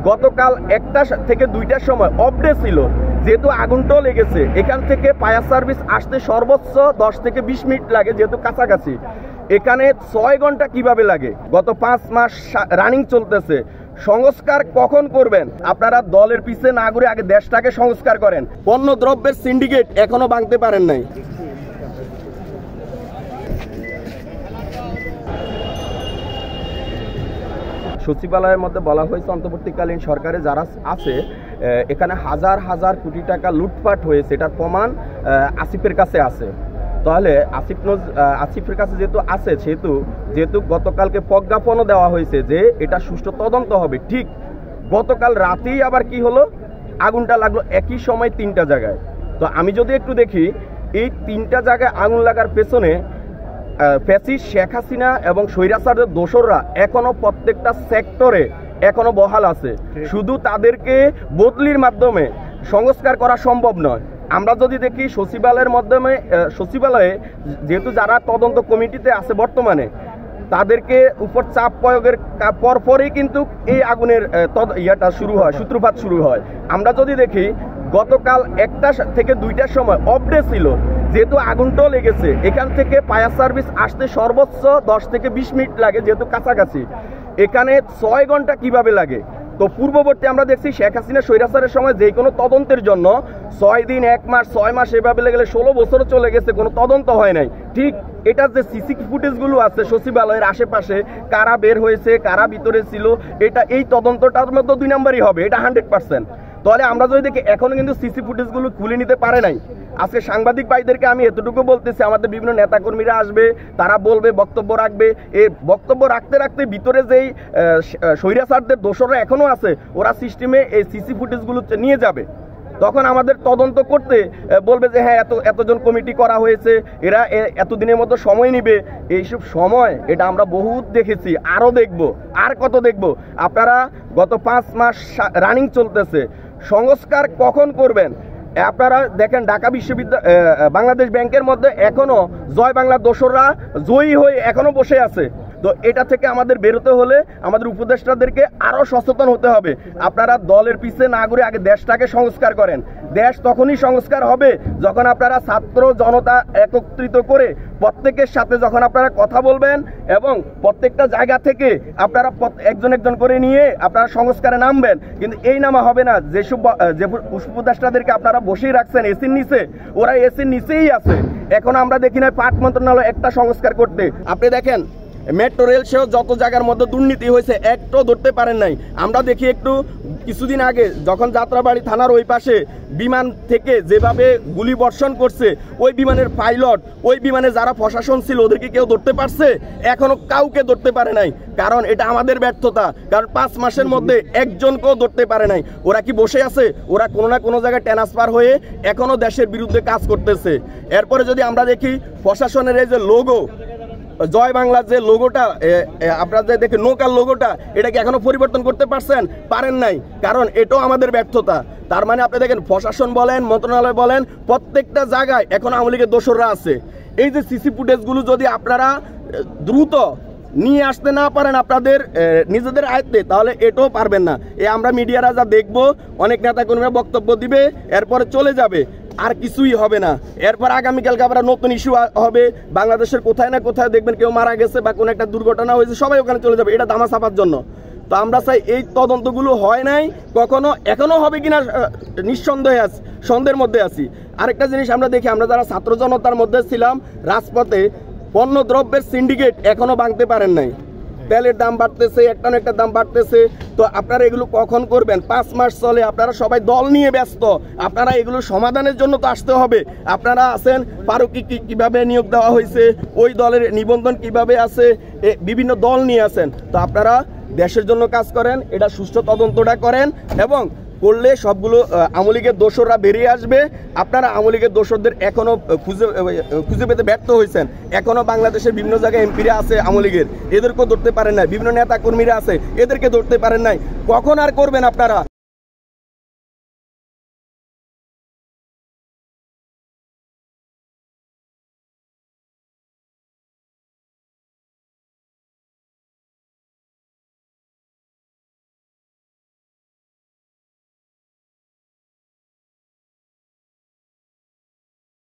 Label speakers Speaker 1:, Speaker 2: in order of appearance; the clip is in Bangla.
Speaker 1: গতকাল 1টা থেকে 2টার সময় অফ ডে ছিল, যেহেতু আগুনটাও লেগেছে, এখান থেকে ফায়ার সার্ভিস আসতে সর্বোচ্চ 10 থেকে 20 মিনিট লাগে, যেহেতু কাছাকাছি। এখানে 6 ঘন্টা কিভাবে লাগে? গত 5 মাস রানিং চলতেছে। সংস্কার কখন করবেন? আপনারা দলের পিছে না ঘুরে আগে দেশটাকে সংস্কার করেন। পণ্য দ্রব্যের সিন্ডিকেট এখনো ভাঙতে পারেন নাই। সচিবালয়ের মধ্যে বলা হয়েছে অন্তর্বর্তীকালীন সরকারে যারা আছে এখানে হাজার হাজার কোটি টাকা লুটপাট হয়েছে, এটার প্রমাণ আসিফের কাছে আছে। তাহলে আসিফের কাছে যেহেতু আছে, যেহেতু গতকালকে প্রজ্ঞাপনও দেওয়া হয়েছে যে এটা সুষ্ঠু তদন্ত হবে। ঠিক গতকাল রাতেই আবার কি হলো, আগুনটা লাগলো একই সময় 3টা জায়গায়। তো আমি যদি একটু দেখি, এই 3টা জায়গায় আগুন লাগার পেছনে ফ্যাসিস্ট শেখ হাসিনা এবং স্বৈরাচারের দোসররা এখনো প্রত্যেকটা সেক্টরে এখনো বহাল আছে। শুধু তাদেরকে বদলির মাধ্যমে সংস্কার করা সম্ভব নয়। আমরা যদি দেখি সচিবালয়ে যেহেতু যারা তদন্ত কমিটিতে আছে বর্তমানে, তাদেরকে উপর চাপ প্রয়োগের পরপরই কিন্তু এই আগুনের সূত্রপাত শুরু হয়। আমরা যদি দেখি গতকাল 1টা থেকে 2টার সময় অফ ডে ছিল, যেহেতু আগুনটাও লেগেছে, এখান থেকে ফায়ার সার্ভিস আসতে সর্বোচ্চ 10 থেকে 20 মিনিট লাগে, যেহেতু কাছাকাছি। এখানে 6 ঘন্টা কিভাবে লাগে? তো পূর্ববর্তী আমরা দেখছি শেখ হাসিনা স্বৈরাচারের সময় যে কোনো তদন্তের জন্য 6 দিন, 1 মাস, 6 মাস এভাবে লেগে 16 বছরও চলে গেছে, কোনো তদন্ত হয় নাই। ঠিক এটার যে সিসি ফুটেজগুলো আছে সচিবালয়ের আশেপাশে, কারা বের হয়েছে, কারা ভিতরে ছিল, এই তদন্তটার মধ্যে 2 নম্বরই হবে, এটা 100%। তাহলে আমরা যদি দেখি এখনো কিন্তু সিসি ফুটেজগুলো খুলে নিতে পারে নাই। আজকে সাংবাদিক ভাইদেরকে আমি এতটুকু বলতেছি, আমাদের বিভিন্ন নেতাকর্মীরা আসবে, তারা বলবে, বক্তব্য রাখবে। এই বক্তব্য রাখতে রাখতে ভিতরে যেই স্বৈরাচারদের দোসররা এখনো আছে, ওরা সিস্টেমে এই সিসি ফুটেজগুলো নিয়ে যাবে। তখন আমাদের তদন্ত করতে বলবে যে হ্যাঁ এতজন কমিটি করা হয়েছে, এরা এতদিনের মতো সময় নিবে। এইসব সময় এটা আমরা বহুত দেখেছি, আরও দেখব, আর কত দেখব। আপনারা গত 5 মাস রানিং চলতেছে, সংস্কার কখন করবেন? আপনারা দেখেন ঢাকা বাংলাদেশ ব্যাংকের মধ্যে এখনো জয় বাংলার দোসররা জয়ী হয়ে এখনো বসে আছে। তো এটা থেকে আমাদের বেরোতে হলে আমাদের উপদেষ্টাদেরকে আরো সচেতন হতে হবে। আপনারা দলের পিছে না ঘুরে আগে দেশটাকে সংস্কার করেন। দেশ তখনই সংস্কার হবে যখন আপনারা ছাত্র জনতা একত্রিত করে প্রত্যেকের সাথে যখন আপনারা কথা বলবেন এবং প্রত্যেকটা জায়গা থেকে আপনারা একজন একজন করে নিয়ে আপনারা সংস্কারে নামবেন। কিন্তু এই নামা হবে না। যে উপদেষ্টাদেরকে আপনারা বসেই রাখছেন এসির নিচে, ওরা এসির নিচেই আছে। এখন আমরা দেখি না পাট মন্ত্রণালয় একটা সংস্কার করতে। আপনি দেখেন মেট্রো রেল সহ যত জায়গার মধ্যে দুর্নীতি হয়েছে একটাও ধরতে পারেন নাই। আমরা দেখি একটু কিছুদিন আগে যখন যাত্রাবাড়ি থানার ওই পাশে বিমান থেকে যেভাবে গুলি বর্ষণ করছে, ওই বিমানের পাইলট, ওই বিমানে যারা প্রশাসন ছিল ওদেরকে কেউ ধরতে পারছে? এখনো কাউকে ধরতে পারে নাই। কারণ এটা আমাদের ব্যর্থতা। কারণ 5 মাসের মধ্যে একজনকেও ধরতে পারে নাই। ওরা কি বসে আছে? ওরা কোনো না কোনো জায়গায় ট্রান্সফার হয়ে এখনো দেশের বিরুদ্ধে কাজ করতেছে। এরপরে যদি আমরা দেখি প্রশাসনের এই যে লোগো, জয় বাংলার যে লোগোটা, আপনারা যে দেখেন নৌকার লোগোটা, এটা কি এখনো পরিবর্তন করতে পারেন নাই? কারণ এটাও আমাদের ব্যর্থতা। তার মানে আপনি দেখেন প্রশাসন বলেন, মন্ত্রণালয় বলেন, প্রত্যেকটা জায়গায় এখন আওয়ামী লীগের দোসররা আছে। এই যে সিসি ফুটেজগুলো যদি আপনারা দ্রুত নিয়ে আসতে না পারেন আপনাদের নিজেদের আয়ত্তে, তাহলে এটাও পারবেন না। আমরা মিডিয়ারা যা দেখবো, অনেক নেতাকর্মীরা বক্তব্য দিবে, এরপরে চলে যাবে, আর কিছুই হবে না। এরপর আগামীকালকে আবার নতুন ইস্যু হবে। বাংলাদেশের কোথায় না কোথায় দেখবেন কেউ মারা গেছে বা কোনো একটা দুর্ঘটনা হয়েছে, সবাই ওখানে চলে যাবে, এটা দামা ছাপার জন্য। তো আমরা চাই এই তদন্তগুলো হয় নাই কখনো, এখনো হবে কিনা নিঃসন্দেহে আছি, সন্দেহের মধ্যে আছি। আরেকটা জিনিস আমরা দেখি, আমরা যারা ছাত্র জনতার মধ্যে ছিলাম রাজপথে, পণ্য দ্রব্যের সিন্ডিকেট এখনো ভাঙতে পারেন নাই। তেলের দাম বাড়তেছে, একটা না একটা দাম বাড়তেছে। তো আপনারা এগুলো কখন করবেন? 5 মাস চলে, আপনারা সবাই দল নিয়ে ব্যস্ত। আপনারা এগুলো সমাধানের জন্য তো আসতে হবে। আপনারা আছেন ফারুকি কিভাবে নিয়োগ দেওয়া হয়েছে, ওই দলের নিবন্ধন কিভাবে আছে, বিভিন্ন দল নিয়ে আছেন। তো আপনারা দেশের জন্য কাজ করেন, এটা সুষ্ঠু তদন্তটা করেন, এবং করলে সবগুলো আওয়ামী লীগের দোসররা বেরিয়ে আসবে। আপনারা আওয়ামী লীগের দোসরদের এখনো খুঁজে পেতে ব্যর্থ হয়েছেন। এখনো বাংলাদেশের বিভিন্ন জায়গায় এমপিরা আছে আওয়ামী লীগের, এদেরকেও ধরতে পারেন নাই। বিভিন্ন নেতা কর্মীরা আছে, এদেরকে ধরতে পারেন নাই। কখন আর করবেন আপনারা?